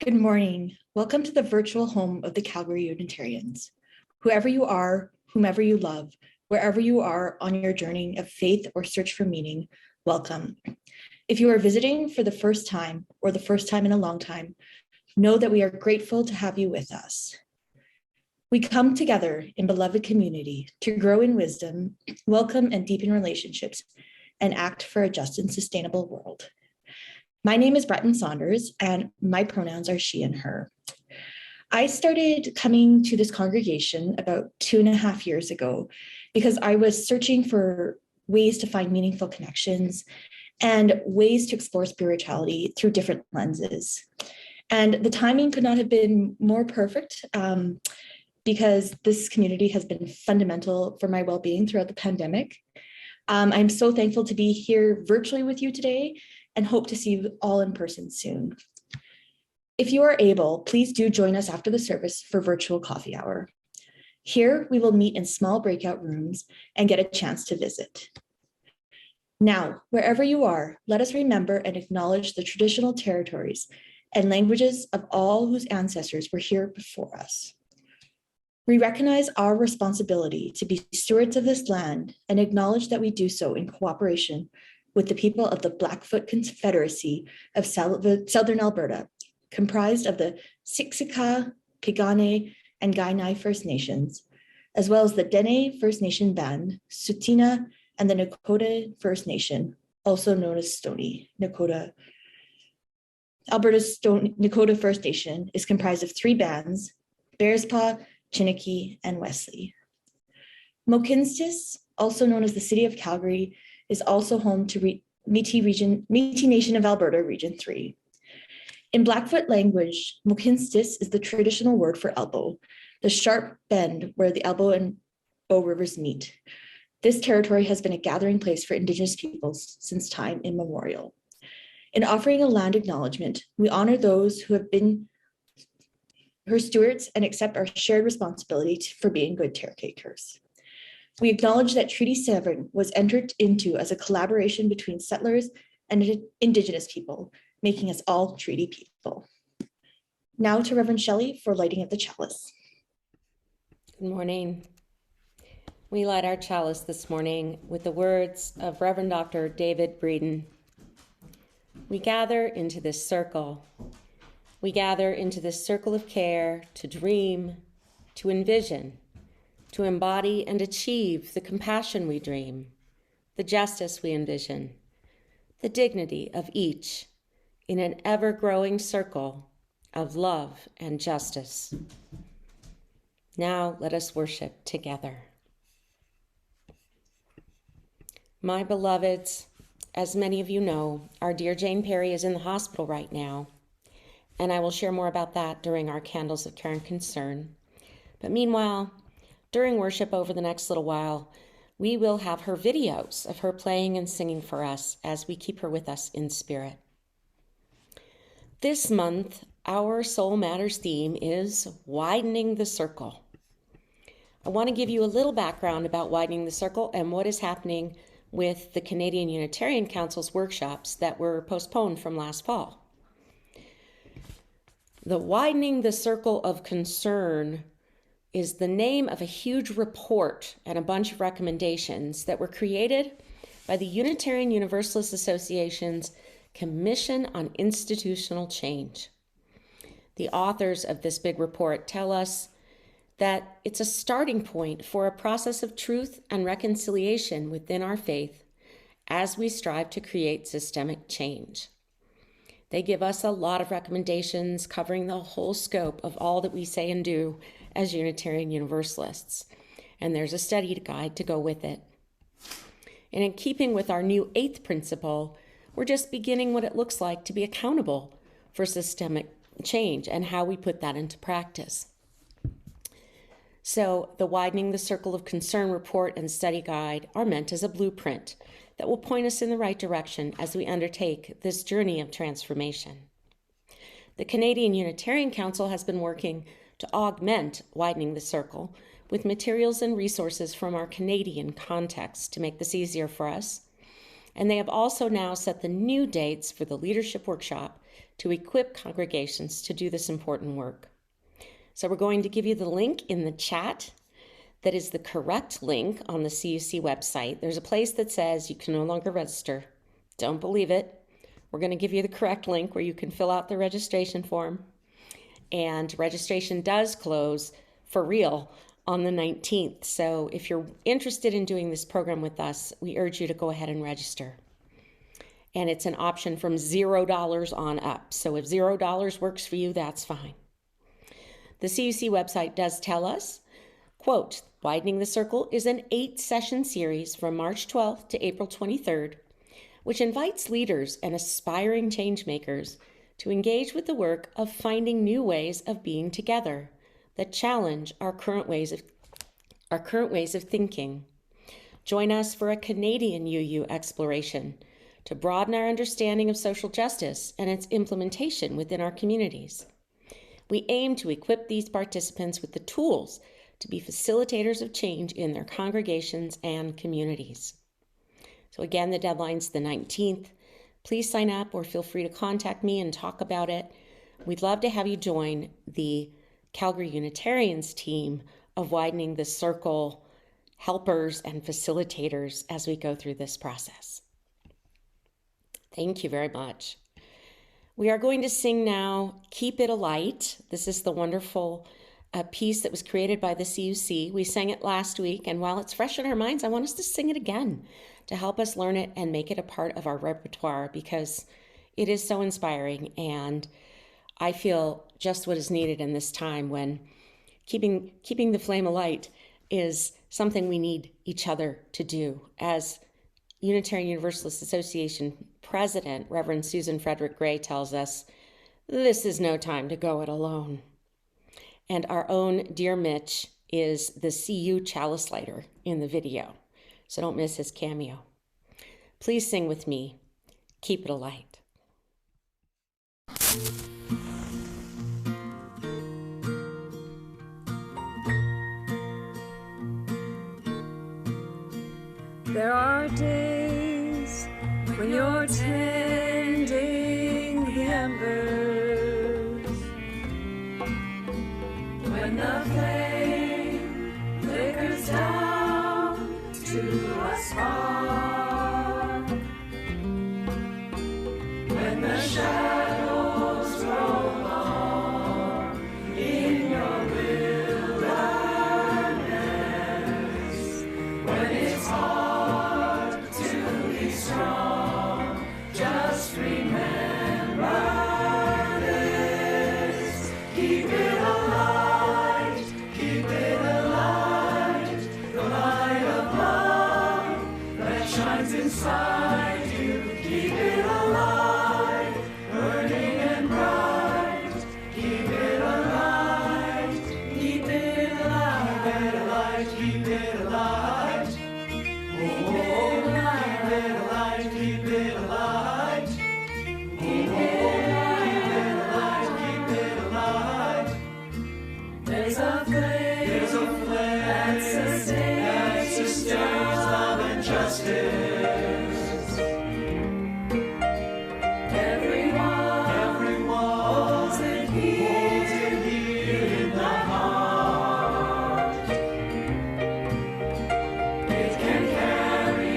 Good morning. Welcome to the virtual home of the Calgary Unitarians. Whoever you are, whomever you love, wherever you are on your journey of faith or search for meaning, welcome. If you are visiting for the first time or the first time in a long time, know that we are grateful to have you with us. We come together in beloved community to grow in wisdom, welcome and deepen relationships, and act for a just and sustainable world. My name is Bretton Saunders, and my pronouns are she and her. I started coming to this congregation about 2.5 years ago because I was searching for ways to find meaningful connections and ways to explore spirituality through different lenses. And the timing could not have been more perfect because this community has been fundamental for my well-being throughout the pandemic. I'm so thankful to be here virtually with you today and hope to see you all in person soon. If you are able, please do join us after the service for virtual coffee hour. Here, we will meet in small breakout rooms and get a chance to visit. Now, wherever you are, let us remember and acknowledge the traditional territories and languages of all whose ancestors were here before us. We recognize our responsibility to be stewards of this land and acknowledge that we do so in cooperation with the people of the Blackfoot Confederacy of Southern Alberta, comprised of the Siksika, Piikani, and Kainai First Nations, as well as the Dene First Nation Band, Tsuut'ina, and the Nakota First Nation, also known as Stoney Nakota. Alberta's Nakota First Nation is comprised of 3 bands, Bearspaw, Chiniki, and Wesley. Mohkinstsis, also known as the City of Calgary, is also home to Métis Nation of Alberta, Region 3. In Blackfoot language, Mohkinstsis is the traditional word for elbow, the sharp bend where the Elbow and Bow Rivers meet. This territory has been a gathering place for Indigenous peoples since time immemorial. In offering a land acknowledgement, we honor those who have been her stewards and accept our shared responsibility for being good caretakers. We acknowledge that Treaty 7 was entered into as a collaboration between settlers and Indigenous people, making us all treaty people. Now to Reverend Shelley for lighting of the chalice. Good morning. We light our chalice this morning with the words of Reverend Dr. David Breeden. We gather into this circle. We gather into this circle of care to dream, to envision, to embody and achieve the compassion we dream, the justice we envision, the dignity of each in an ever-growing circle of love and justice. Now let us worship together. My beloveds, as many of you know, our dear Jane Perry is in the hospital right now, and I will share more about that during our Candles of Care and Concern. But meanwhile, during worship over the next little while, we will have her videos of her playing and singing for us as we keep her with us in spirit. This month, our Soul Matters theme is Widening the Circle. I want to give you a little background about Widening the Circle and what is happening with the Canadian Unitarian Council's workshops that were postponed from last fall. The Widening the Circle of Concern is the name of a huge report and a bunch of recommendations that were created by the Unitarian Universalist Association's Commission on Institutional Change. The authors of this big report tell us that it's a starting point for a process of truth and reconciliation within our faith as we strive to create systemic change. They give us a lot of recommendations covering the whole scope of all that we say and do as Unitarian Universalists, and there's a study guide to go with it. And in keeping with our new 8th principle, we're just beginning what it looks like to be accountable for systemic change and how we put that into practice. So the Widening the Circle of Concern report and study guide are meant as a blueprint that will point us in the right direction as we undertake this journey of transformation. The Canadian Unitarian Council has been working to augment Widening the Circle with materials and resources from our Canadian context to make this easier for us. And they have also now set the new dates for the leadership workshop to equip congregations to do this important work. So we're going to give you the link in the chat that is the correct link on the CUC website. There's a place that says you can no longer register. Don't believe it. We're going to give you the correct link where you can fill out the registration form. And registration does close for real on the 19th. So if you're interested in doing this program with us, we urge you to go ahead and register. And it's an option from $0 on up. So if $0 works for you, that's fine. The CUC website does tell us, quote, Widening the Circle is an 8-session series from March 12th to April 23rd, which invites leaders and aspiring change makers to engage with the work of finding new ways of being together that challenge our current ways of thinking. Join us for a Canadian UU exploration to broaden our understanding of social justice and its implementation within our communities. We aim to equip these participants with the tools to be facilitators of change in their congregations and communities. So again, the deadline's the 19th. Please sign up or feel free to contact me and talk about it. We'd love to have you join the Calgary Unitarians team of Widening the Circle helpers and facilitators as we go through this process. Thank you very much. We are going to sing now, Keep It Alight. This is the wonderful piece that was created by the CUC. We sang it last week, and while it's fresh in our minds, I want us to sing it again to help us learn it and make it a part of our repertoire, because it is so inspiring, and I feel just what is needed in this time when keeping the flame alight is something we need each other to do. As Unitarian Universalist Association President, Reverend Susan Frederick Gray, tells us, this is no time to go it alone. And our own dear Mitch is the CU chalice lighter in the video, so don't miss his cameo. Please sing with me, Keep It Alight. There are days when you're tending the embers, when the flame flickers down to a spark, when the shadows grow long in your wilderness, when it's hard to be strong, just remember this. Keep it alight, keep it alight, the light of love that shines inside you. Keep it alight, burning and bright. Keep it alight, keep it alight, keep it alight, keep it alight. Oh, keep it alight, keep it alight. Keep it alight, keep it alight. There's a flame that sustains love and justice. Everyone holds it here in the heart. It can carry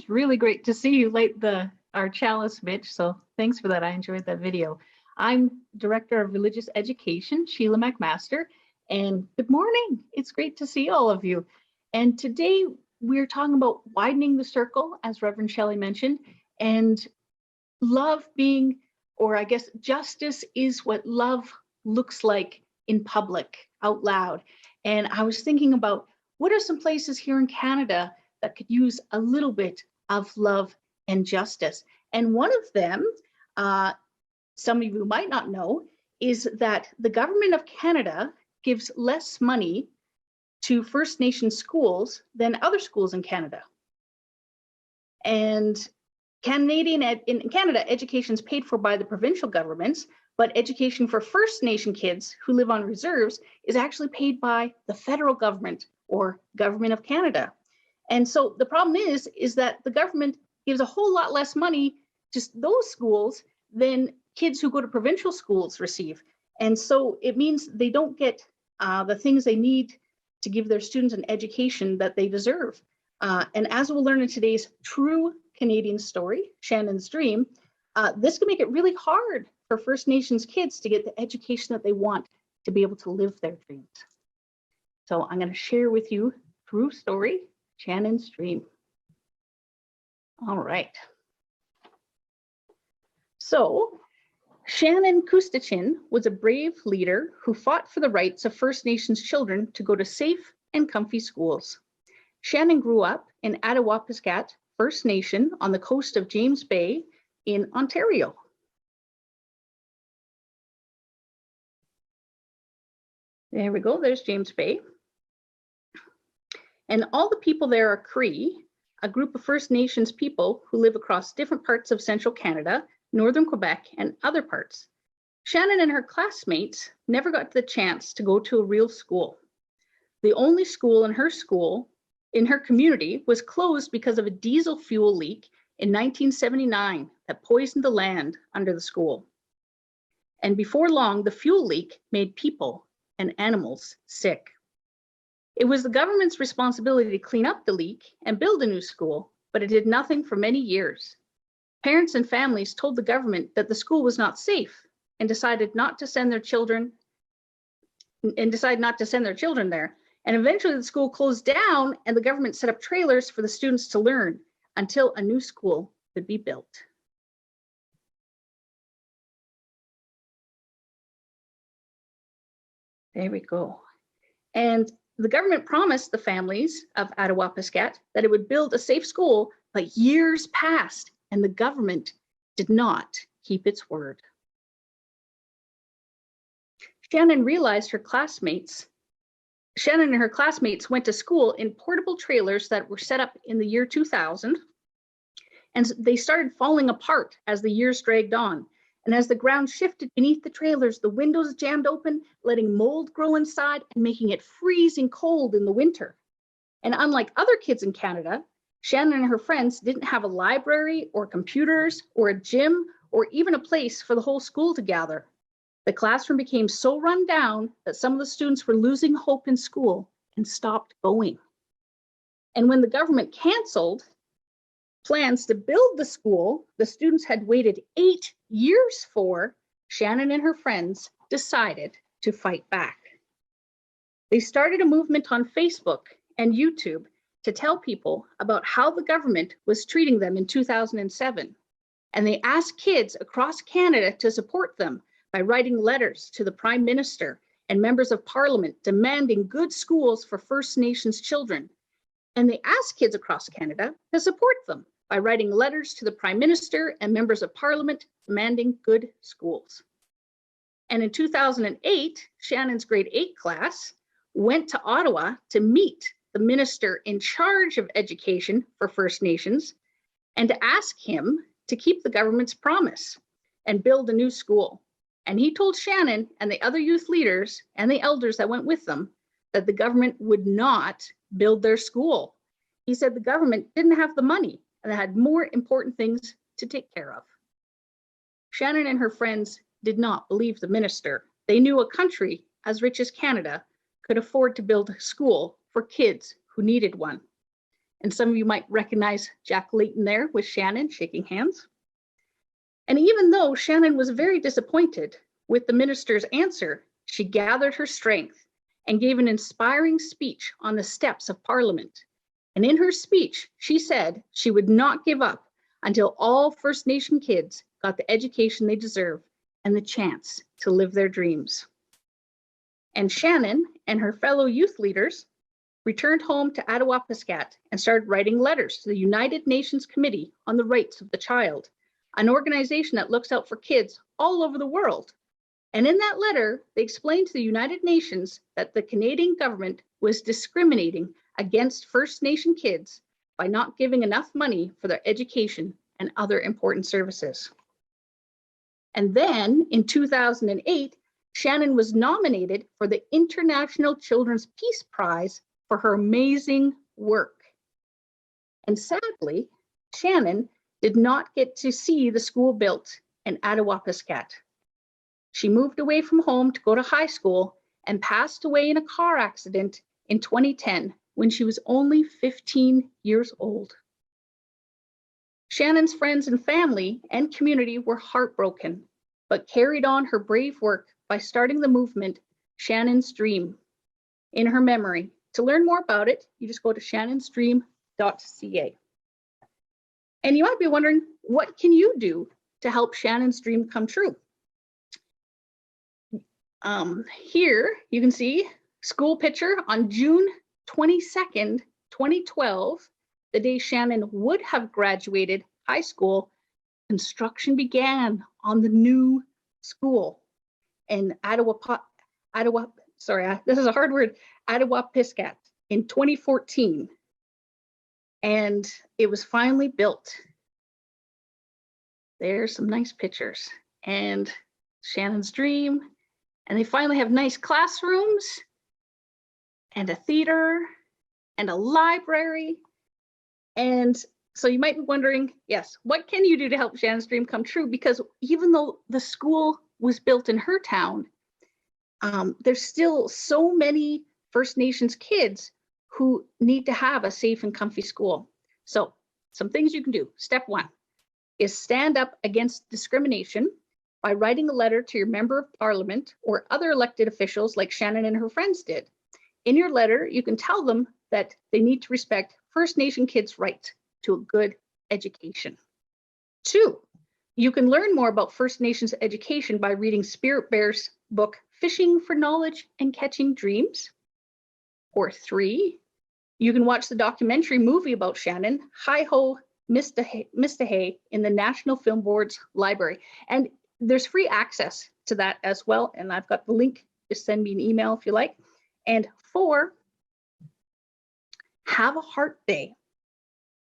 was really great to see you light our chalice, Mitch. So thanks for that. I enjoyed that video. I'm Director of Religious Education, Sheila McMaster, and good morning. It's great to see all of you. And today we're talking about widening the circle, as Reverend Shelley mentioned, and love being, or I guess justice is what love looks like in public, out loud. And I was thinking about what are some places here in Canada that could use a little bit of love and justice. And one of them, some of you might not know, is that the government of Canada gives less money to First Nations schools than other schools in Canada. And in Canada, education is paid for by the provincial governments, but education for First Nation kids who live on reserves is actually paid by the federal government or government of Canada. And so the problem is that the government gives a whole lot less money to those schools than kids who go to provincial schools receive. And so it means they don't get the things they need to give their students an education that they deserve. And as we'll learn in today's true Canadian story, Shannon's Dream, this can make it really hard for First Nations kids to get the education that they want to be able to live their dreams. So I'm going to share with you true story, Shannon's Dream. All right. So Shannon Kustachin was a brave leader who fought for the rights of First Nations children to go to safe and comfy schools. Shannon grew up in Attawapiskat First Nation on the coast of James Bay in Ontario. There we go, there's James Bay. And all the people there are Cree, a group of First Nations people who live across different parts of central Canada, northern Quebec, and other parts. Shannon and her classmates never got the chance to go to a real school. The only school in her community was closed because of a diesel fuel leak in 1979 that poisoned the land under the school. And before long, the fuel leak made people and animals sick. It was the government's responsibility to clean up the leak and build a new school, but it did nothing for many years. Parents and families told the government that the school was not safe and decided not to send their children there. And eventually the school closed down and the government set up trailers for the students to learn until a new school could be built. There we go. And the government promised the families of Attawapiskat that it would build a safe school, but years passed and the government did not keep its word. Shannon and her classmates went to school in portable trailers that were set up in the year 2000, and they started falling apart as the years dragged on. And as the ground shifted beneath the trailers, the windows jammed open, letting mold grow inside and making it freezing cold in the winter. And unlike other kids in Canada, Shannon and her friends didn't have a library or computers or a gym or even a place for the whole school to gather. The classroom became so run down that some of the students were losing hope in school and stopped going. And when the government canceled plans to build the school the students had waited 8 years for, Shannon and her friends decided to fight back. They started a movement on Facebook and YouTube to tell people about how the government was treating them in 2007. And they asked kids across Canada to support them by writing letters to the Prime Minister and members of Parliament demanding good schools for First Nations children. And they asked kids across Canada to support them by writing letters to the Prime Minister and members of Parliament demanding good schools. And in 2008, Shannon's grade 8 class went to Ottawa to meet the minister in charge of education for First Nations and to ask him to keep the government's promise and build a new school. And he told Shannon and the other youth leaders and the elders that went with them that the government would not build their school. He said the government didn't have the money and they had more important things to take care of. Shannon and her friends did not believe the minister. They knew a country as rich as Canada could afford to build a school for kids who needed one. And some of you might recognize Jack Layton there with Shannon shaking hands. And even though Shannon was very disappointed with the minister's answer, she gathered her strength and gave an inspiring speech on the steps of Parliament. And in her speech, she said she would not give up until all First Nation kids got the education they deserve and the chance to live their dreams. And Shannon and her fellow youth leaders returned home to Attawapiskat and started writing letters to the United Nations Committee on the Rights of the Child, an organization that looks out for kids all over the world. And in that letter, they explained to the United Nations that the Canadian government was discriminating against First Nation kids by not giving enough money for their education and other important services. And then in 2008, Shannon was nominated for the International Children's Peace Prize for her amazing work. And sadly, Shannon did not get to see the school built in Attawapiskat. She moved away from home to go to high school and passed away in a car accident in 2010 when she was only 15 years old. Shannon's friends and family and community were heartbroken, but carried on her brave work by starting the movement Shannon's Dream in her memory. To learn more about it, you just go to shannonsdream.ca. And you might be wondering, what can you do to help Shannon's dream come true? Here you can see school picture on June 22nd, 2012, the day Shannon would have graduated high school. Construction began on the new school in Attawapiskat in 2014. And it was finally built. There's some nice pictures and Shannon's dream. And they finally have nice classrooms and a theater and a library. And so you might be wondering, yes, what can you do to help Shannon's dream come true? Because even though the school was built in her town, there's still so many First Nations kids who need to have a safe and comfy school. So some things you can do. Step one is stand up against discrimination by writing a letter to your member of parliament or other elected officials like Shannon and her friends did. In your letter, you can tell them that they need to respect First Nation kids' right to a good education. Two, you can learn more about First Nations education by reading Spirit Bear's book, Fishing for Knowledge and Catching Dreams. Or three, you can watch the documentary movie about Shannon, Hi Ho, Mistahay, in the National Film Board's library. And there's free access to that as well. And I've got the link. Just send me an email if you like. And four, have a heart day.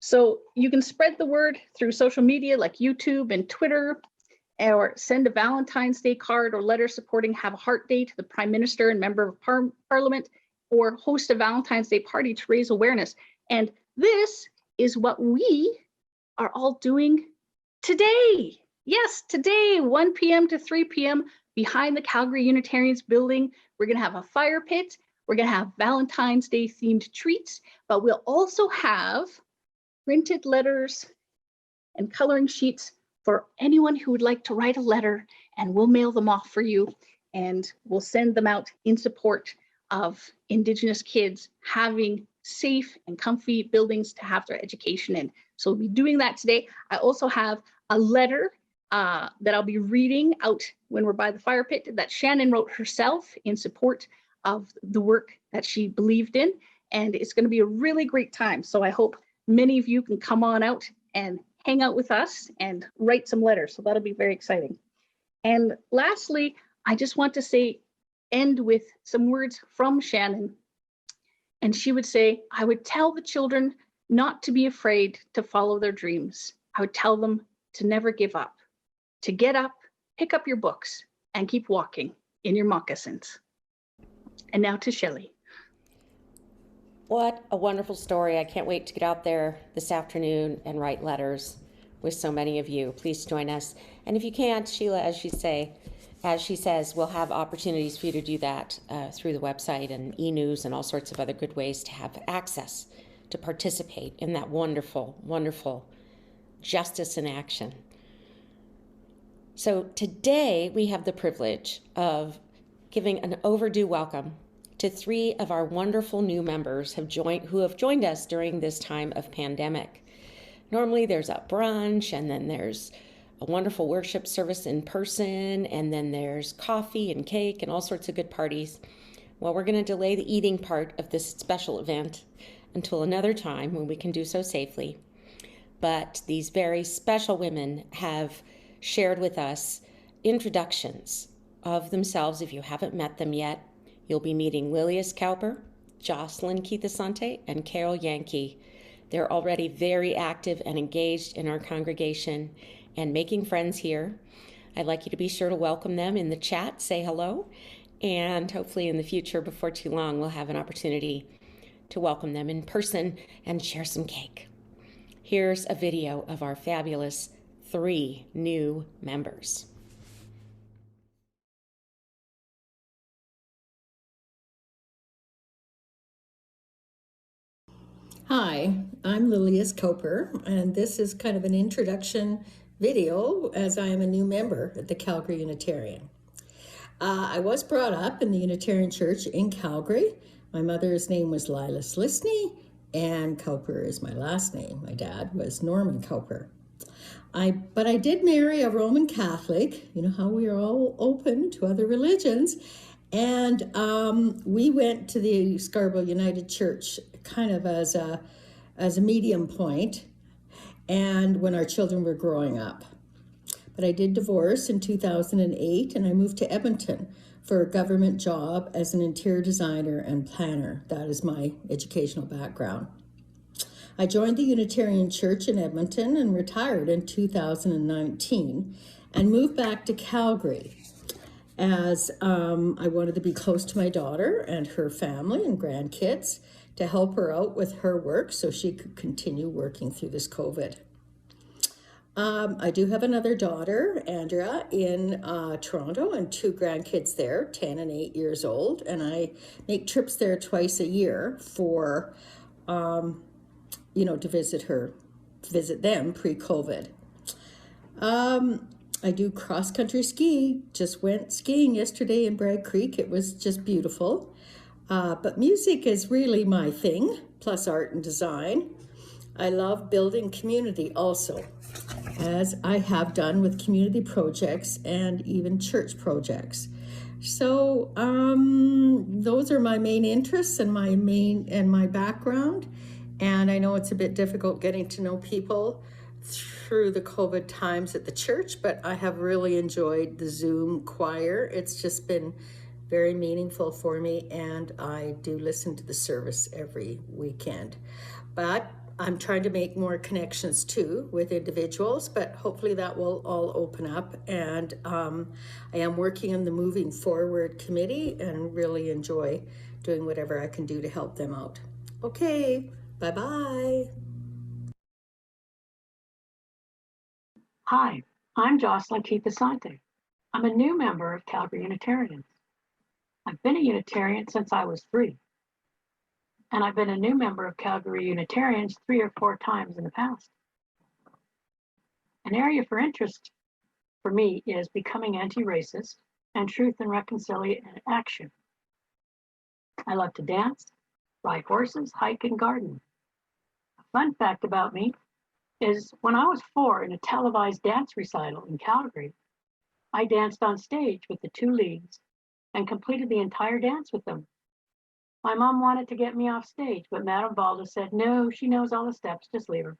So you can spread the word through social media like YouTube and Twitter, or send a Valentine's Day card or letter supporting Have a Heart Day to the Prime Minister and Member of Parliament, or host a Valentine's Day party to raise awareness. And this is what we are all doing today. Yes, today, 1 p.m. to 3 p.m. behind the Calgary Unitarians building. We're going to have a fire pit. We're going to have Valentine's Day themed treats, but we'll also have printed letters and coloring sheets for anyone who would like to write a letter, and we'll mail them off for you, and we'll send them out in support of Indigenous kids having safe and comfy buildings to have their education in. So we'll be doing that today. I also have a letter that I'll be reading out when we're by the fire pit that Shannon wrote herself in support of the work that she believed in. And it's going to be a really great time. So I hope many of you can come on out and hang out with us and write some letters. So that'll be very exciting. And lastly, I just want to end with some words from Shannon. And she would say, I would tell the children not to be afraid to follow their dreams. I would tell them to never give up, to get up, pick up your books, and keep walking in your moccasins. And now to Shelley. What a wonderful story. I can't wait to get out there this afternoon and write letters with so many of you. Please join us. And if you can't, Sheila, as she says, we'll have opportunities for you to do that through the website and e-news and all sorts of other good ways to have access to participate in that wonderful, wonderful justice in action. So today we have the privilege of giving an overdue welcome to 3 of our wonderful new members who have joined us during this time of pandemic. Normally there's a brunch, and then there's a wonderful worship service in person, and then there's coffee and cake and all sorts of good parties. Well, we're going to delay the eating part of this special event until another time when we can do so safely. But these very special women have shared with us introductions of themselves. If you haven't met them yet, you'll be meeting Lilias Cowper, Jocelyn Kustachin, and Carol Yankee. They're already very active and engaged in our congregation and making friends here. I'd like you to be sure to welcome them in the chat, say hello, and hopefully in the future, before too long, we'll have an opportunity to welcome them in person and share some cake. Here's a video of our fabulous 3 new members. Hi, I'm Lilias Cowper, and this is kind of an introduction video as I am a new member at the Calgary Unitarian. I was brought up in the Unitarian Church in Calgary. My mother's name was Lila Slisney, and Cowper is my last name. My dad was Norman Cowper. But I did marry a Roman Catholic. You know how we are all open to other religions. And we went to the Scarborough United Church kind of as a medium point, and when our children were growing up. But I did divorce in 2008, and I moved to Edmonton for a government job as an interior designer and planner. That is my educational background. I joined the Unitarian Church in Edmonton and retired in 2019 and moved back to Calgary as I wanted to be close to my daughter and her family and grandkids to help her out with her work so she could continue working through this COVID. I do have another daughter, Andrea, in Toronto, and 2 grandkids there, 10 and 8 years old, and I make trips there twice a year for, to visit them pre-COVID. I do cross-country ski. Just went skiing yesterday in Bragg Creek. It was just beautiful. But music is really my thing, plus art and design. I love building community also, as I have done with community projects and even church projects. So those are my main interests and my background. And I know it's a bit difficult getting to know people through the COVID times at the church, but I have really enjoyed the Zoom choir. It's just been very meaningful for me, and I do listen to the service every weekend. But I'm trying to make more connections too with individuals, but hopefully that will all open up. And I am working in the Moving Forward committee and really enjoy doing whatever I can do to help them out. Okay, bye-bye. Hi, I'm Jocelyn Kustachin. I'm a new member of Calgary Unitarians. I've been a Unitarian since I was 3. And I've been a new member of Calgary Unitarians 3 or 4 times in the past. An area for interest for me is becoming anti-racist and truth and reconciliation action. I love to dance, ride horses, hike, and garden. A fun fact about me is when I was 4 in a televised dance recital in Calgary, I danced on stage with the 2 leads and completed the entire dance with them. My mom wanted to get me off stage, but Madame Valda said, no, she knows all the steps, just leave her.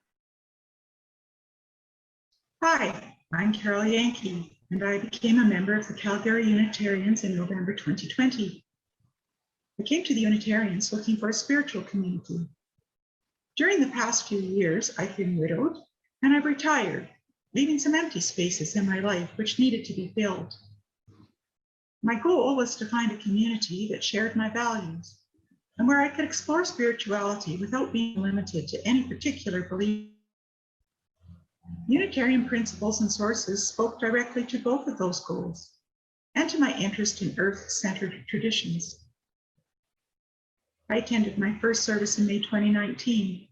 Hi, I'm Carol Yankee, and I became a member of the Calgary Unitarians in November 2020. I came to the Unitarians looking for a spiritual community. During the past few years, I've been widowed, and I've retired, leaving some empty spaces in my life which needed to be filled. My goal was to find a community that shared my values and where I could explore spirituality without being limited to any particular belief. Unitarian principles and sources spoke directly to both of those goals and to my interest in earth-centered traditions. I attended my first service in May 2019.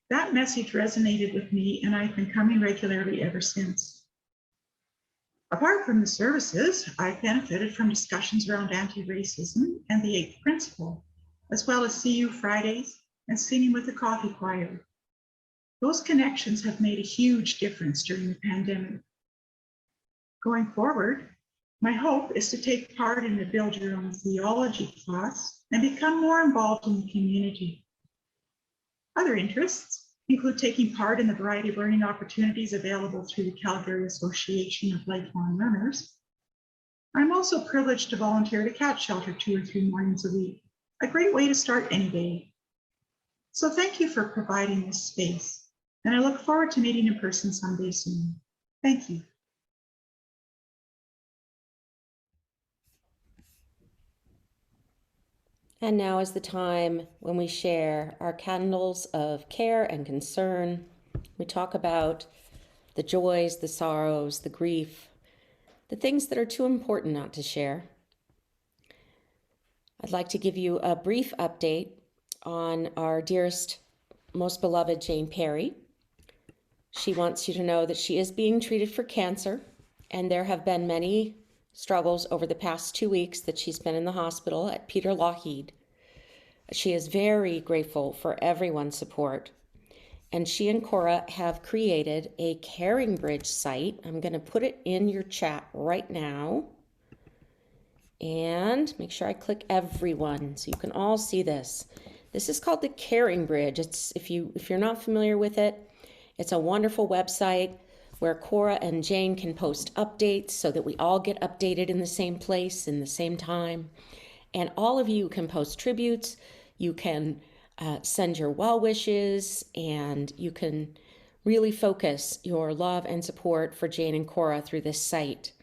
That message resonated with me, and I've been coming regularly ever since. Apart from the services, I've benefited from discussions around anti-racism and the Eighth Principle, as well as CU Fridays and singing with the coffee choir. Those connections have made a huge difference during the pandemic. Going forward, my hope is to take part in the Build Your Own Theology class and become more involved in the community. Other interests include taking part in the variety of learning opportunities available through the Calgary Association of Lifelong Learners. I'm also privileged to volunteer at a cat shelter 2 or 3 mornings a week, a great way to start any day. So thank you for providing this space, and I look forward to meeting in person someday soon. Thank you. And now is the time when we share our candles of care and concern. We talk about the joys, the sorrows, the grief, the things that are too important not to share. I'd like to give you a brief update on our dearest, most beloved Jane Perry. She wants you to know that she is being treated for cancer, and there have been many struggles over the past 2 weeks that she's been in the hospital at Peter Lougheed. She is very grateful for everyone's support. And she and Cora have created a Caring Bridge site. I'm going to put it in your chat right now. And make sure I click everyone so you can all see this. This is called the Caring Bridge. It's if you're not familiar with it, it's a wonderful website where Cora and Jane can post updates so that we all get updated in the same place, in the same time. And all of you can post tributes, you can send your well wishes, and you can really focus your love and support for Jane and Cora through this site.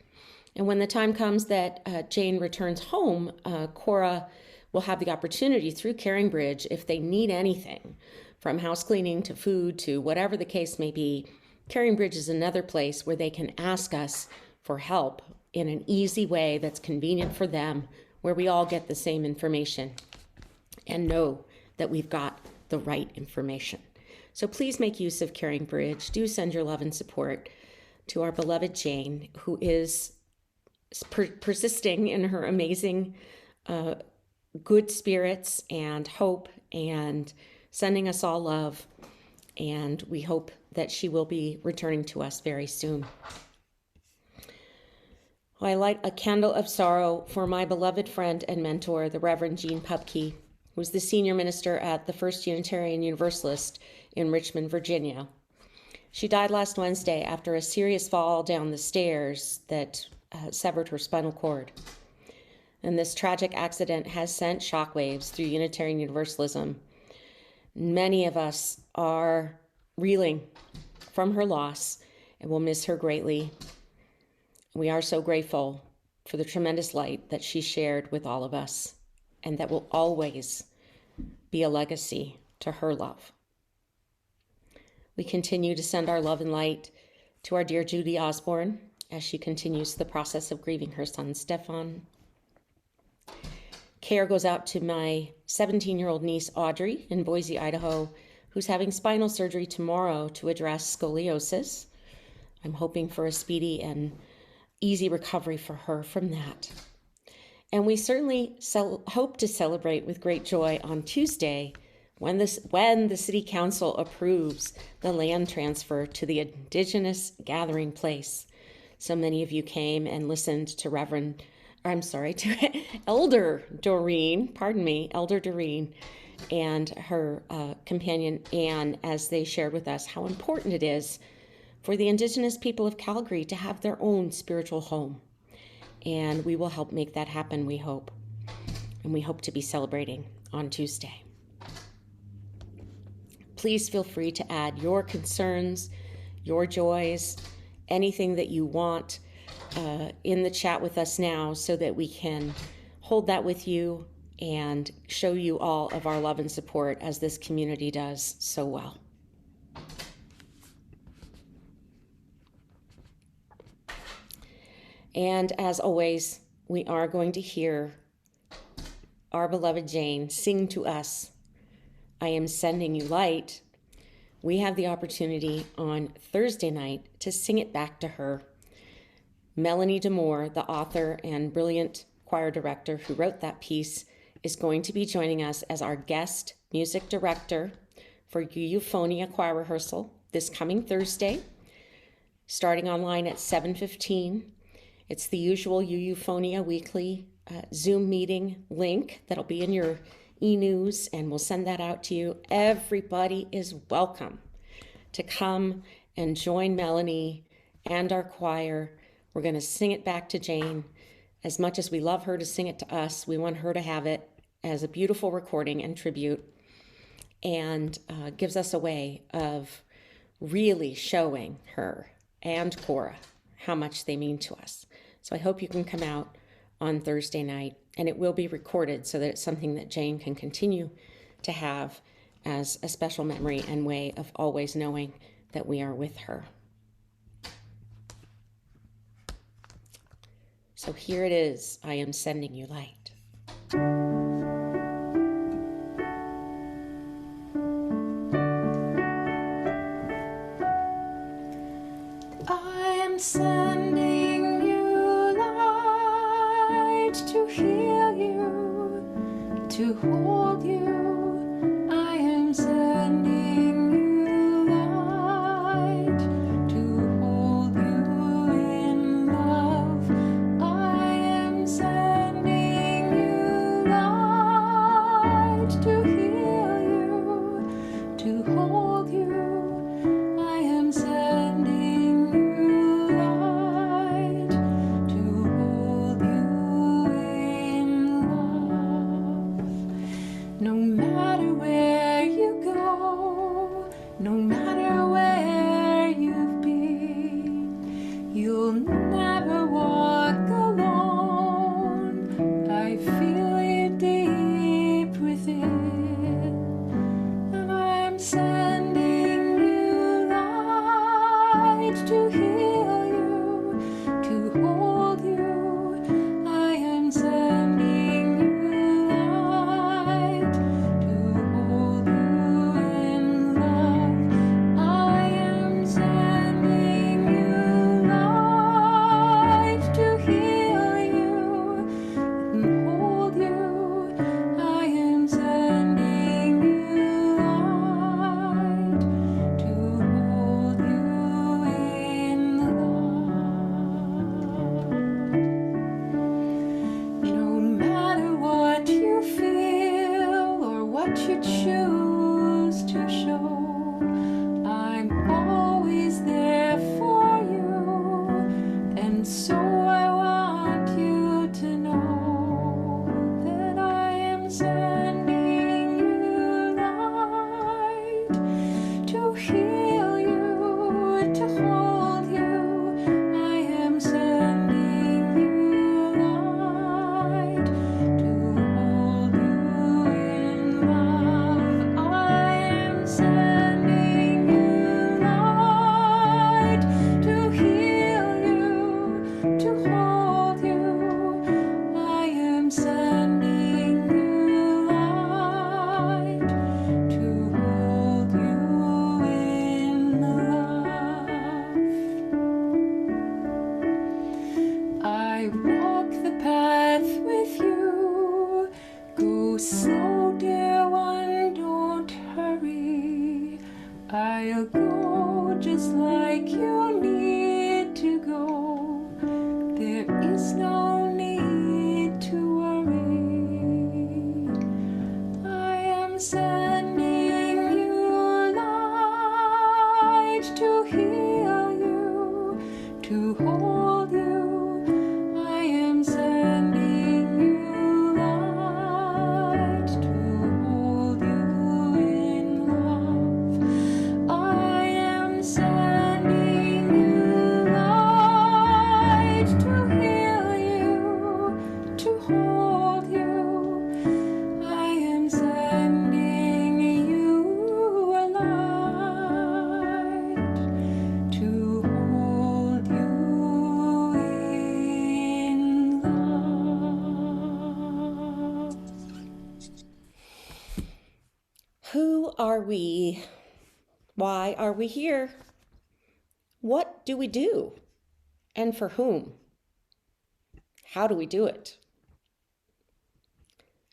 And when the time comes that Jane returns home, Cora will have the opportunity through Caring Bridge, if they need anything, from house cleaning to food to whatever the case may be, Caring Bridge is another place where they can ask us for help in an easy way that's convenient for them, where we all get the same information and know that we've got the right information. So please make use of Caring Bridge. Do send your love and support to our beloved Jane, who is persisting in her amazing good spirits and hope, and sending us all love. And we hope that she will be returning to us very soon. I light a candle of sorrow for my beloved friend and mentor, the Reverend Jean Pubke, who was the senior minister at the First Unitarian Universalist in Richmond, Virginia. She died last Wednesday after a serious fall down the stairs that severed her spinal cord. And this tragic accident has sent shockwaves through Unitarian Universalism. Many of us are reeling from her loss and will miss her greatly. We are so grateful for the tremendous light that she shared with all of us, and that will always be a legacy to her love. We continue to send our love and light to our dear Judy Osborne as she continues the process of grieving her son, Stefan. Care goes out to my 17-year-old niece, Audrey, in Boise, Idaho, who's having spinal surgery tomorrow to address scoliosis. I'm hoping for a speedy and easy recovery for her from that. And we certainly hope to celebrate with great joy on Tuesday when the City Council approves the land transfer to the Indigenous gathering place. So many of you came and listened to to Elder Doreen, Elder Doreen, and her companion Anne, as they shared with us how important it is for the Indigenous people of Calgary to have their own spiritual home. And we will help make that happen, we hope. And we hope to be celebrating on Tuesday. Please feel free to add your concerns, your joys, anything that you want in the chat with us now, so that we can hold that with you and show you all of our love and support as this community does so well. And as always, we are going to hear our beloved Jane sing to us, I am sending you light, we have the opportunity on Thursday night to sing it back to her. Melanie DeMore, the author and brilliant choir director who wrote that piece, is going to be joining us as our guest music director for Euphonia choir rehearsal this coming Thursday, starting online at 7:15. It's the usual Euphonia weekly Zoom meeting link that'll be in your e-news, and we'll send that out to you. Everybody is welcome to come and join Melanie and our choir. We're going to sing it back to Jane. As much as we love her to sing it to us, we want her to have it as a beautiful recording and tribute, and gives us a way of really showing her and Cora how much they mean to us. So I hope you can come out on Thursday night, and it will be recorded so that it's something that Jane can continue to have as a special memory and way of always knowing that we are with her. So here it is, I am sending you light. I am sending you light to heal you, to hold you. I am sending you light to hold you in love. I am sending you light to heal you, to hold you. I am sending you light to hold you in love. No matter where you go, no matter where you've been, you'll never walk alone. I feel it deep within, and I'm sending you light to heal you, to hold you. I am sending you light to hold you in love. I am sending you light to heal you and hold you. I am sending you light to hold you in love. No matter what you feel or what you choose to show, I'm always there for you, and so I want you to know that I am sending you light to heal you, to hold you. I am sending you light to hold you in love. I am sending you light to heal you, to hold you. I am sending you light to hold you in love. I walk the path with you. Go slow, dear one, don't hurry. I'll go just like you need to go. There is no need to worry. I am sending you light to heal you, to hold you. I am sending you light to hold you in love. I am sending you light to heal you, to hold you. I am sending Who are we? Why are we here? What do we do? And for whom? How do we do it?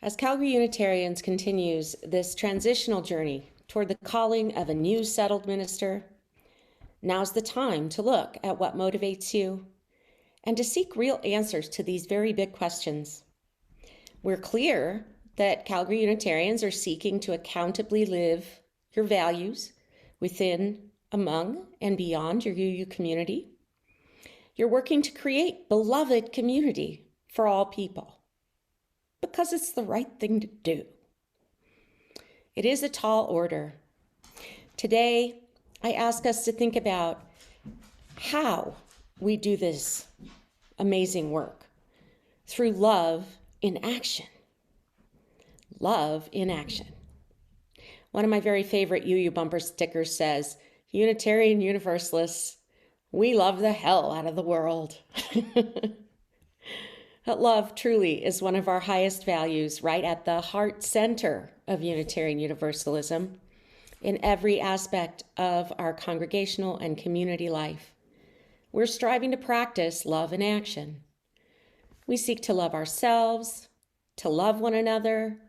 As Calgary Unitarians continues this transitional journey toward the calling of a new settled minister, now's the time to look at what motivates you and to seek real answers to these very big questions. We're clear that Calgary Unitarians are seeking to accountably live your values within, among, and beyond your UU community. You're working to create beloved community for all people because it's the right thing to do. It is a tall order. Today, I ask us to think about how we do this amazing work through love in action. Love in action. One of my very favorite UU bumper stickers says, Unitarian Universalists, we love the hell out of the world. But love truly is one of our highest values, right at the heart center of Unitarian Universalism in every aspect of our congregational and community life. We're striving to practice love in action. We seek to love ourselves, to love one another,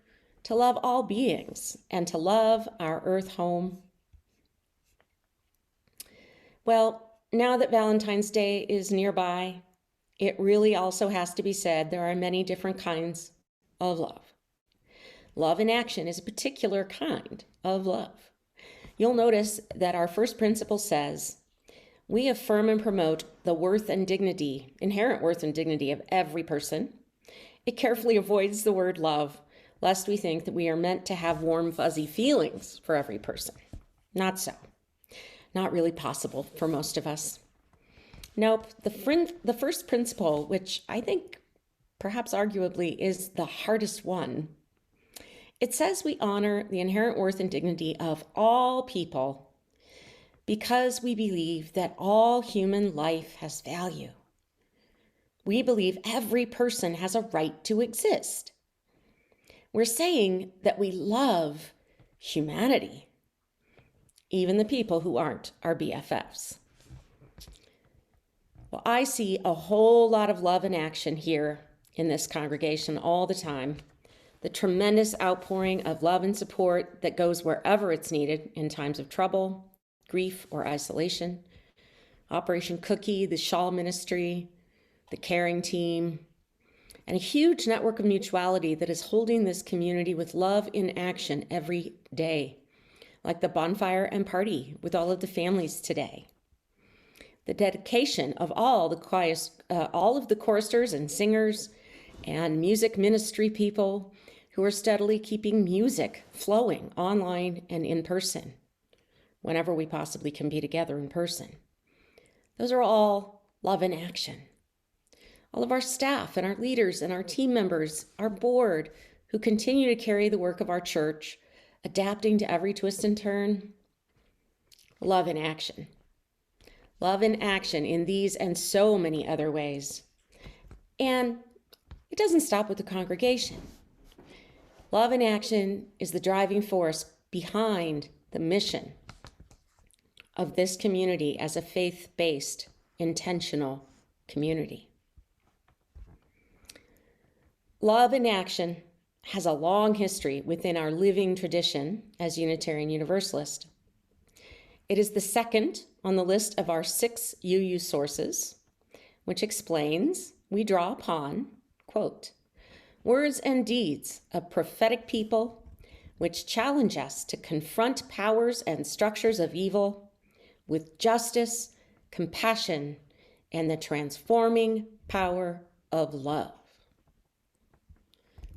to love all beings, and to love our earth home. Well, now that Valentine's Day is nearby, it really also has to be said there are many different kinds of love. Love in action is a particular kind of love. You'll notice that our first principle says, we affirm and promote the worth and dignity, inherent worth and dignity of every person. It carefully avoids the word love, lest we think that we are meant to have warm, fuzzy feelings for every person. Not so. Not really possible for most of us. Nope, the first principle, which I think perhaps arguably is the hardest one, it says we honor the inherent worth and dignity of all people because we believe that all human life has value. We believe every person has a right to exist. We're saying that we love humanity, even the people who aren't our BFFs. Well, I see a whole lot of love in action here in this congregation all the time. The tremendous outpouring of love and support that goes wherever it's needed in times of trouble, grief, or isolation. Operation Cookie, the Shawl Ministry, the Caring Team, and a huge network of mutuality that is holding this community with love in action every day, like the bonfire and party with all of the families today. The dedication of all of the choristers and singers and music ministry people who are steadily keeping music flowing online and in person, whenever we possibly can be together in person. Those are all love in action. All of our staff and our leaders and our team members, our board, who continue to carry the work of our church, adapting to every twist and turn. Love in action. Love in action in these and so many other ways. And it doesn't stop with the congregation. Love in action is the driving force behind the mission of this community as a faith-based, intentional community. Love in action has a long history within our living tradition as Unitarian Universalist. It is the second on the list of our 6 UU sources, which explains we draw upon, quote, words and deeds of prophetic people which challenge us to confront powers and structures of evil with justice, compassion, and the transforming power of love.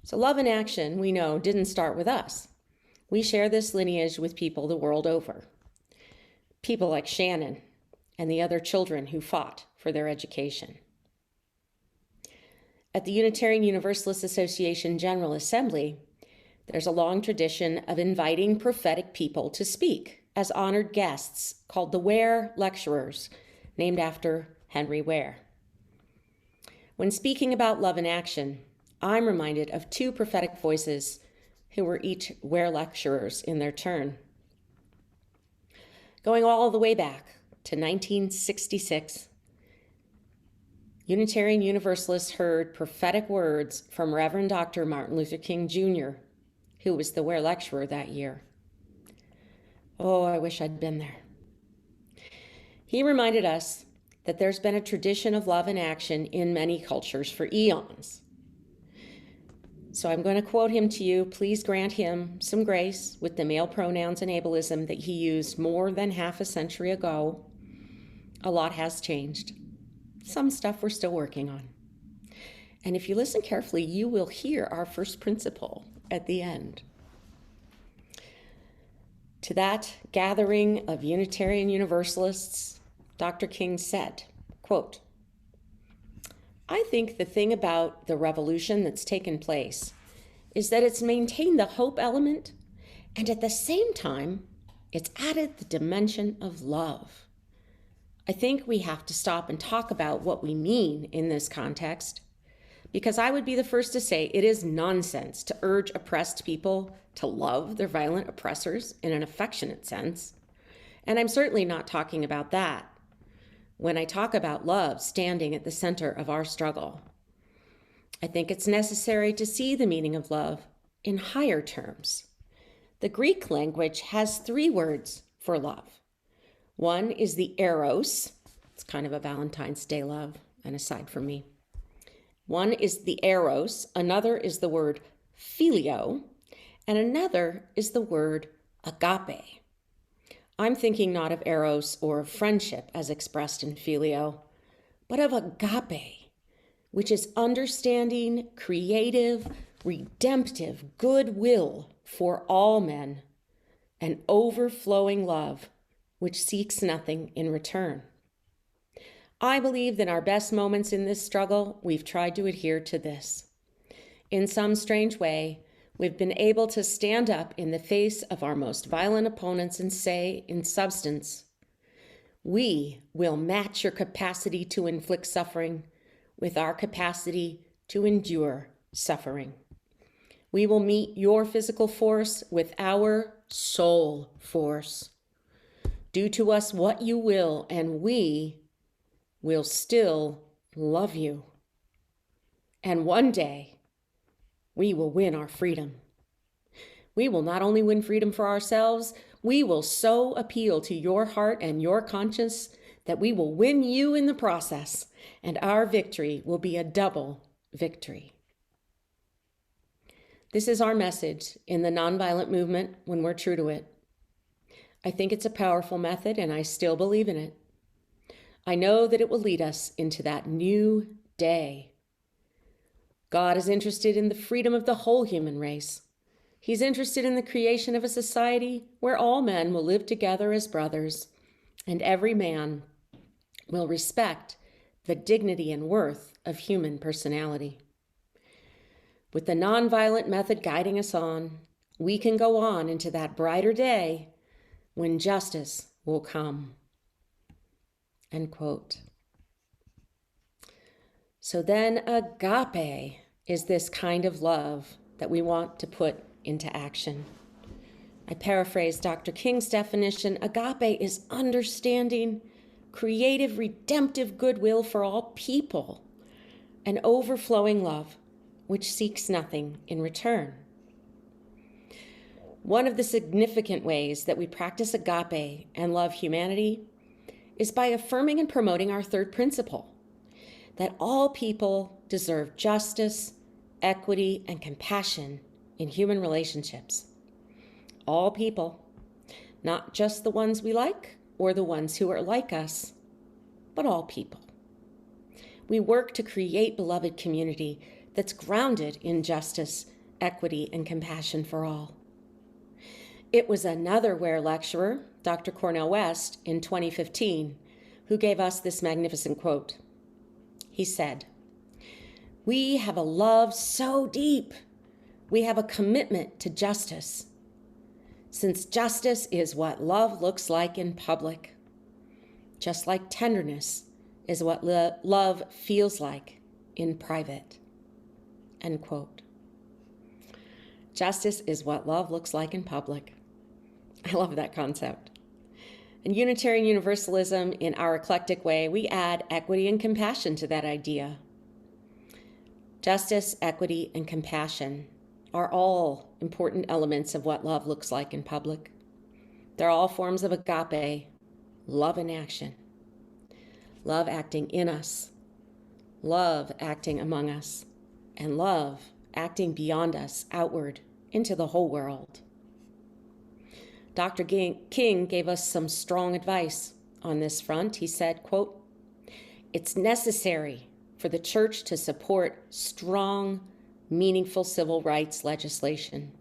So love in action, we know, didn't start with us. We share this lineage with people the world over. People like Shannon and the other children who fought for their education. At the Unitarian Universalist Association General Assembly, there's a long tradition of inviting prophetic people to speak as honored guests called the Ware Lecturers, named after Henry Ware. When speaking about love in action, I'm reminded of 2 prophetic voices who were each Ware lecturers in their turn. Going all the way back to 1966, Unitarian Universalists heard prophetic words from Reverend Dr. Martin Luther King Jr., who was the Ware lecturer that year. Oh, I wish I'd been there. He reminded us that there's been a tradition of love and action in many cultures for eons. So I'm going to quote him to you. Please grant him some grace with the male pronouns and ableism that he used more than half a century ago. A lot has changed. Some stuff we're still working on. And if you listen carefully, you will hear our first principle at the end. To that gathering of Unitarian Universalists, Dr. King said, quote, "I think the thing about the revolution that's taken place is that it's maintained the hope element, and at the same time, it's added the dimension of love. I think we have to stop and talk about what we mean in this context, because I would be the first to say it is nonsense to urge oppressed people to love their violent oppressors in an affectionate sense. And I'm certainly not talking about that when I talk about love standing at the center of our struggle. I think it's necessary to see the meaning of love in higher terms. The Greek language has 3 words for love. One is the eros. It's kind of a Valentine's Day love, and aside from me. One is the eros, another is the word phileo, and another is the word agape. I'm thinking not of eros or of friendship as expressed in phileo, but of agape, which is understanding, creative, redemptive goodwill for all men, an overflowing love which seeks nothing in return. I believe that in our best moments in this struggle, we've tried to adhere to this. In some strange way, we've been able to stand up in the face of our most violent opponents and say, in substance, we will match your capacity to inflict suffering with our capacity to endure suffering. We will meet your physical force with our soul force. Do to us what you will, and we will still love you. And one day, we will win our freedom. We will not only win freedom for ourselves, we will so appeal to your heart and your conscience that we will win you in the process, and our victory will be a double victory. This is our message in the nonviolent movement when we're true to it. I think it's a powerful method, and I still believe in it. I know that it will lead us into that new day. God is interested in the freedom of the whole human race. He's interested in the creation of a society where all men will live together as brothers, and every man will respect the dignity and worth of human personality. With the nonviolent method guiding us on, we can go on into that brighter day when justice will come." End quote. So then agape is this kind of love that we want to put into action. I paraphrase Dr. King's definition. Agape is understanding, creative, redemptive goodwill for all people, an overflowing love which seeks nothing in return. One of the significant ways that we practice agape and love humanity is by affirming and promoting our third principle, that all people deserve justice, equity, and compassion in human relationships. All people, not just the ones we like or the ones who are like us, but all people. We work to create beloved community that's grounded in justice, equity, and compassion for all. It was another Ware lecturer, Dr. Cornel West, in 2015, who gave us this magnificent quote. He said, "We have a love so deep, we have a commitment to justice, since justice is what love looks like in public, just like tenderness is what love feels like in private." End quote. Justice is what love looks like in public. I love that concept. In Unitarian Universalism, in our eclectic way, we add equity and compassion to that idea. Justice, equity, and compassion are all important elements of what love looks like in public. They're all forms of agape, love in action. Love acting in us, love acting among us, and love acting beyond us, outward, into the whole world. Dr. King gave us some strong advice on this front. He said, quote, "It's necessary for the church to support strong, meaningful civil rights legislation."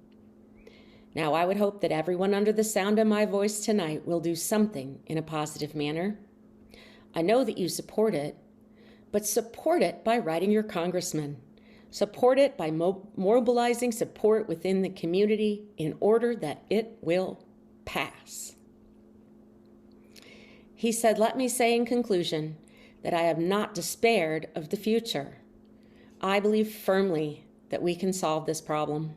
Now, I would hope that everyone under the sound of my voice tonight will do something in a positive manner. I know that you support it, but support it by writing your congressman. Support it by mobilizing support within the community in order that it will pass. He said, "Let me say in conclusion that I have not despaired of the future. I believe firmly that we can solve this problem.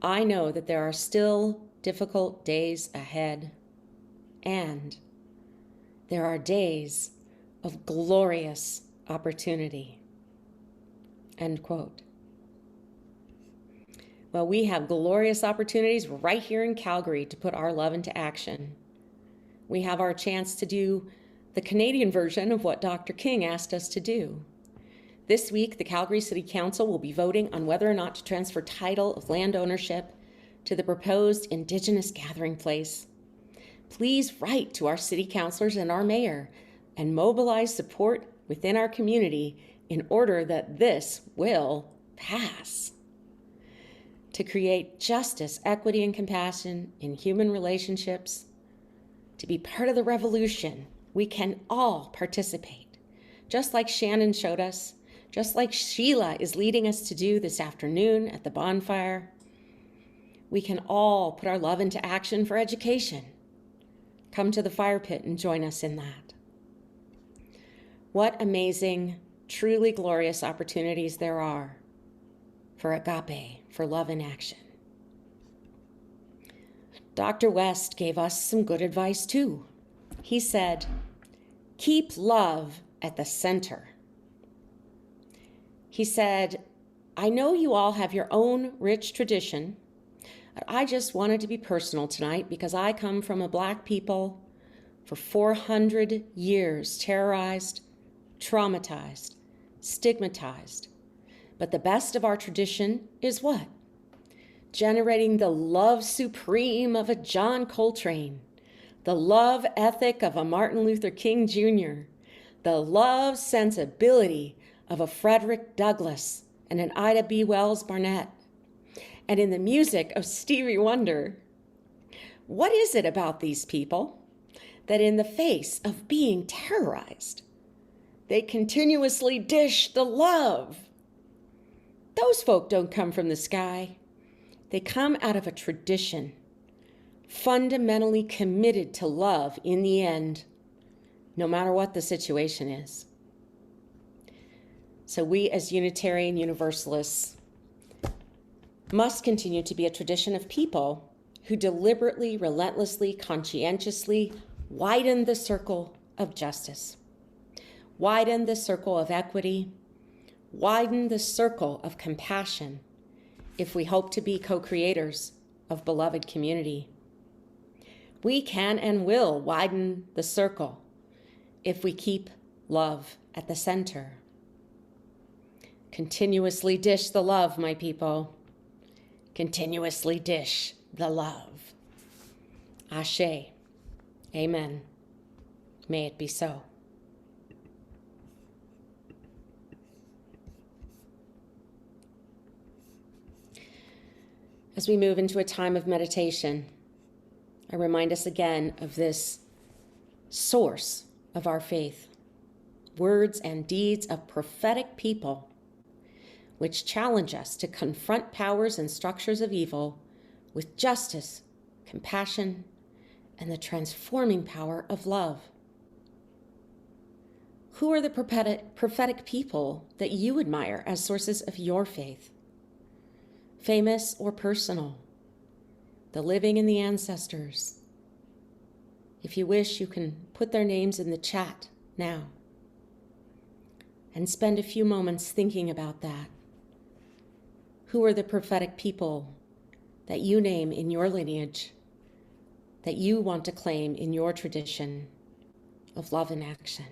I know that there are still difficult days ahead, and there are days of glorious opportunity." End quote. Well, we have glorious opportunities right here in Calgary to put our love into action. We have our chance to do the Canadian version of what Dr. King asked us to do. This week, the Calgary City Council will be voting on whether or not to transfer title of land ownership to the proposed Indigenous gathering place. Please write to our city councilors and our mayor and mobilize support within our community in order that this will pass. To create justice, equity, and compassion in human relationships, to be part of the revolution, we can all participate. Just like Shannon showed us, just like Sheila is leading us to do this afternoon at the bonfire, we can all put our love into action for education. Come to the fire pit and join us in that. What amazing, truly glorious opportunities there are for agape, for love in action. Dr. West gave us some good advice too. He said, "Keep love at the center." He said, "I know you all have your own rich tradition, but I just wanted to be personal tonight because I come from a Black people for 400 years, terrorized, traumatized, stigmatized. But the best of our tradition is what? Generating the love supreme of a John Coltrane, the love ethic of a Martin Luther King Jr., the love sensibility of a Frederick Douglass and an Ida B. Wells Barnett, and in the music of Stevie Wonder. What is it about these people that in the face of being terrorized, they continuously dish the love? Those folk don't come from the sky. They come out of a tradition, fundamentally committed to love in the end, no matter what the situation is. So we as Unitarian Universalists must continue to be a tradition of people who deliberately, relentlessly, conscientiously widen the circle of justice, widen the circle of equity, widen the circle of compassion if we hope to be co-creators of beloved community. We can and will widen the circle if we keep love at the center. Continuously dish the love, my people. Continuously dish the love. Ashe. Amen. May it be so. As we move into a time of meditation, I remind us again of this source of our faith, words and deeds of prophetic people, which challenge us to confront powers and structures of evil with justice, compassion, and the transforming power of love. Who are the prophetic people that you admire as sources of your faith? famous or personal, the living and the ancestors. If you wish, you can put their names in the chat now and spend a few moments thinking about that. Who are the prophetic people that you name in your lineage, that you want to claim in your tradition of love and action?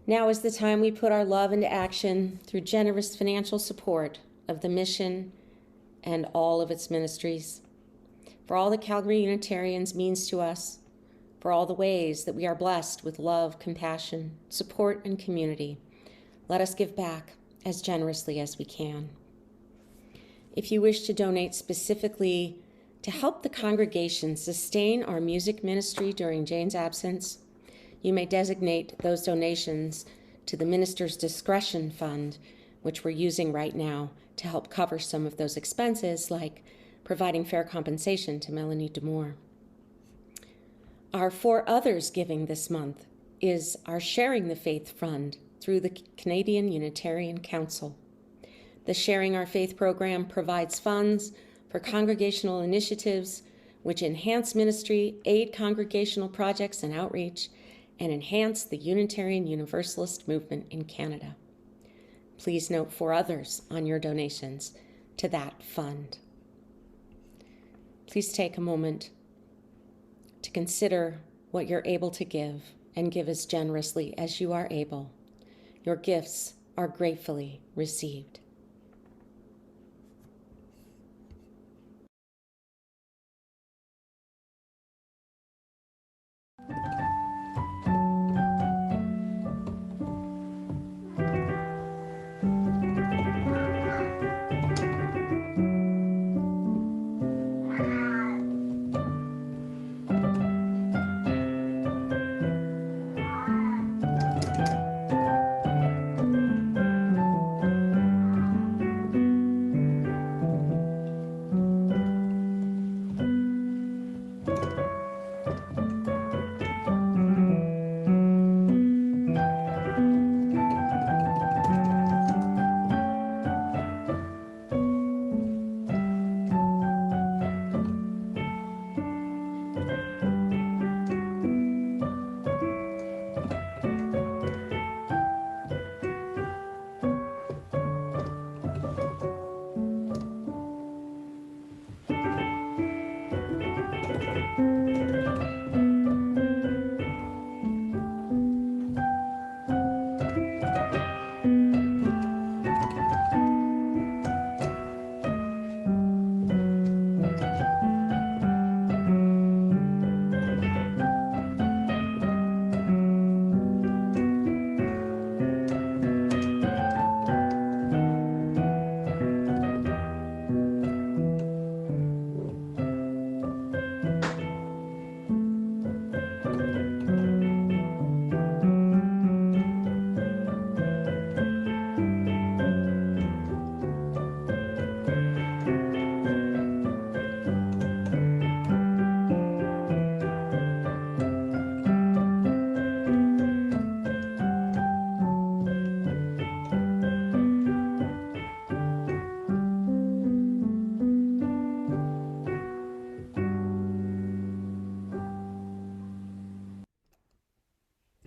Now is the time we put our love into action through generous financial support of the mission and all of its ministries. For all that Calgary Unitarians means to us, for all the ways that we are blessed with love, compassion, support, and community, let us give back as generously as we can. If you wish to donate specifically to help the congregation sustain our music ministry during Jane's absence, you may designate those donations to the Minister's Discretion Fund, which we're using right now to help cover some of those expenses, like providing fair compensation to Melanie Demore. Our For Others giving this month is our Sharing the Faith Fund through the Canadian Unitarian Council. The Sharing Our Faith program provides funds for congregational initiatives which enhance ministry, aid congregational projects and outreach, and enhance the Unitarian Universalist movement in Canada. Please note For Others on your donations to that fund. Please take a moment to consider what you're able to give and give as generously as you are able. Your gifts are gratefully received.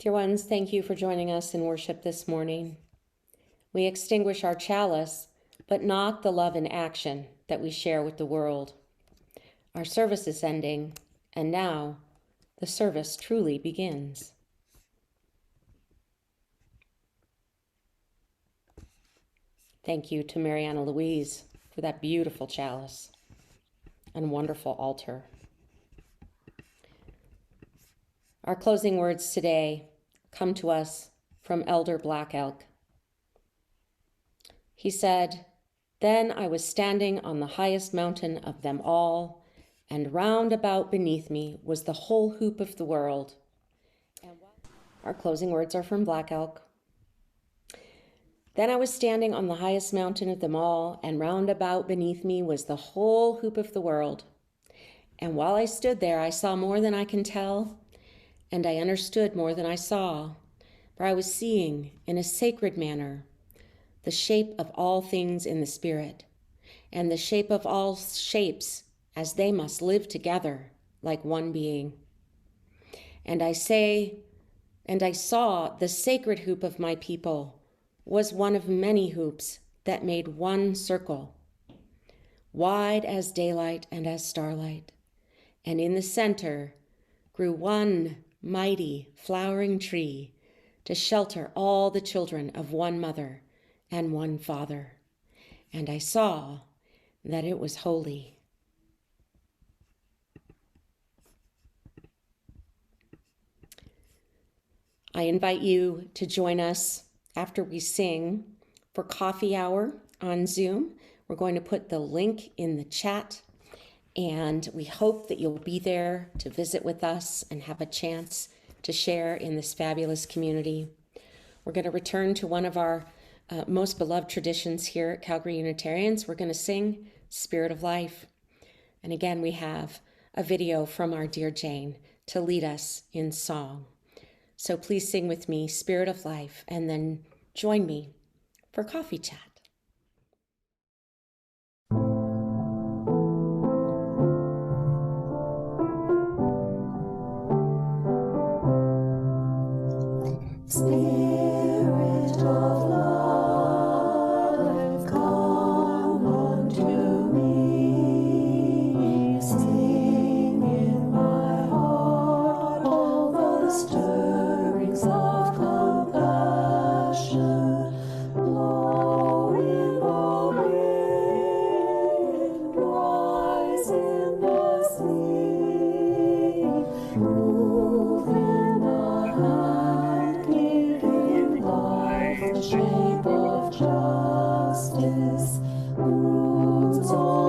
Dear ones, thank you for joining us in worship this morning. We extinguish our chalice, but not the love in action that we share with the world. Our service is ending, and now the service truly begins. Thank you to Mariana Louise for that beautiful chalice and wonderful altar. Our closing words today come to us from Elder Black Elk. He said, "Then I was standing on the highest mountain of them all, and round about beneath me was the whole hoop of the world." Our closing words are from Black Elk. "Then I was standing on the highest mountain of them all, and round about beneath me was the whole hoop of the world. And while I stood there, I saw more than I can tell, and I understood more than I saw, for I was seeing in a sacred manner the shape of all things in the Spirit, and the shape of all shapes as they must live together like one being. And I saw the sacred hoop of my people was one of many hoops that made one circle, wide as daylight and as starlight, and in the center grew one mighty flowering tree to shelter all the children of one mother and one father. And I saw that it was holy." I invite you to join us after we sing for coffee hour on Zoom. We're going to put the link in the chat, and we hope that you'll be there to visit with us and have a chance to share in this fabulous community. We're going to return to one of our most beloved traditions here at Calgary Unitarians. We're going to sing Spirit of Life. And again, we have a video from our dear Jane to lead us in song. So please sing with me, Spirit of Life, and then join me for coffee chat. Spirit of life, come unto me. Sing in my heart all the stirrings of compassion. Blow in the wind, rise in the sea, move in the hand, giving life the shape of justice, roots all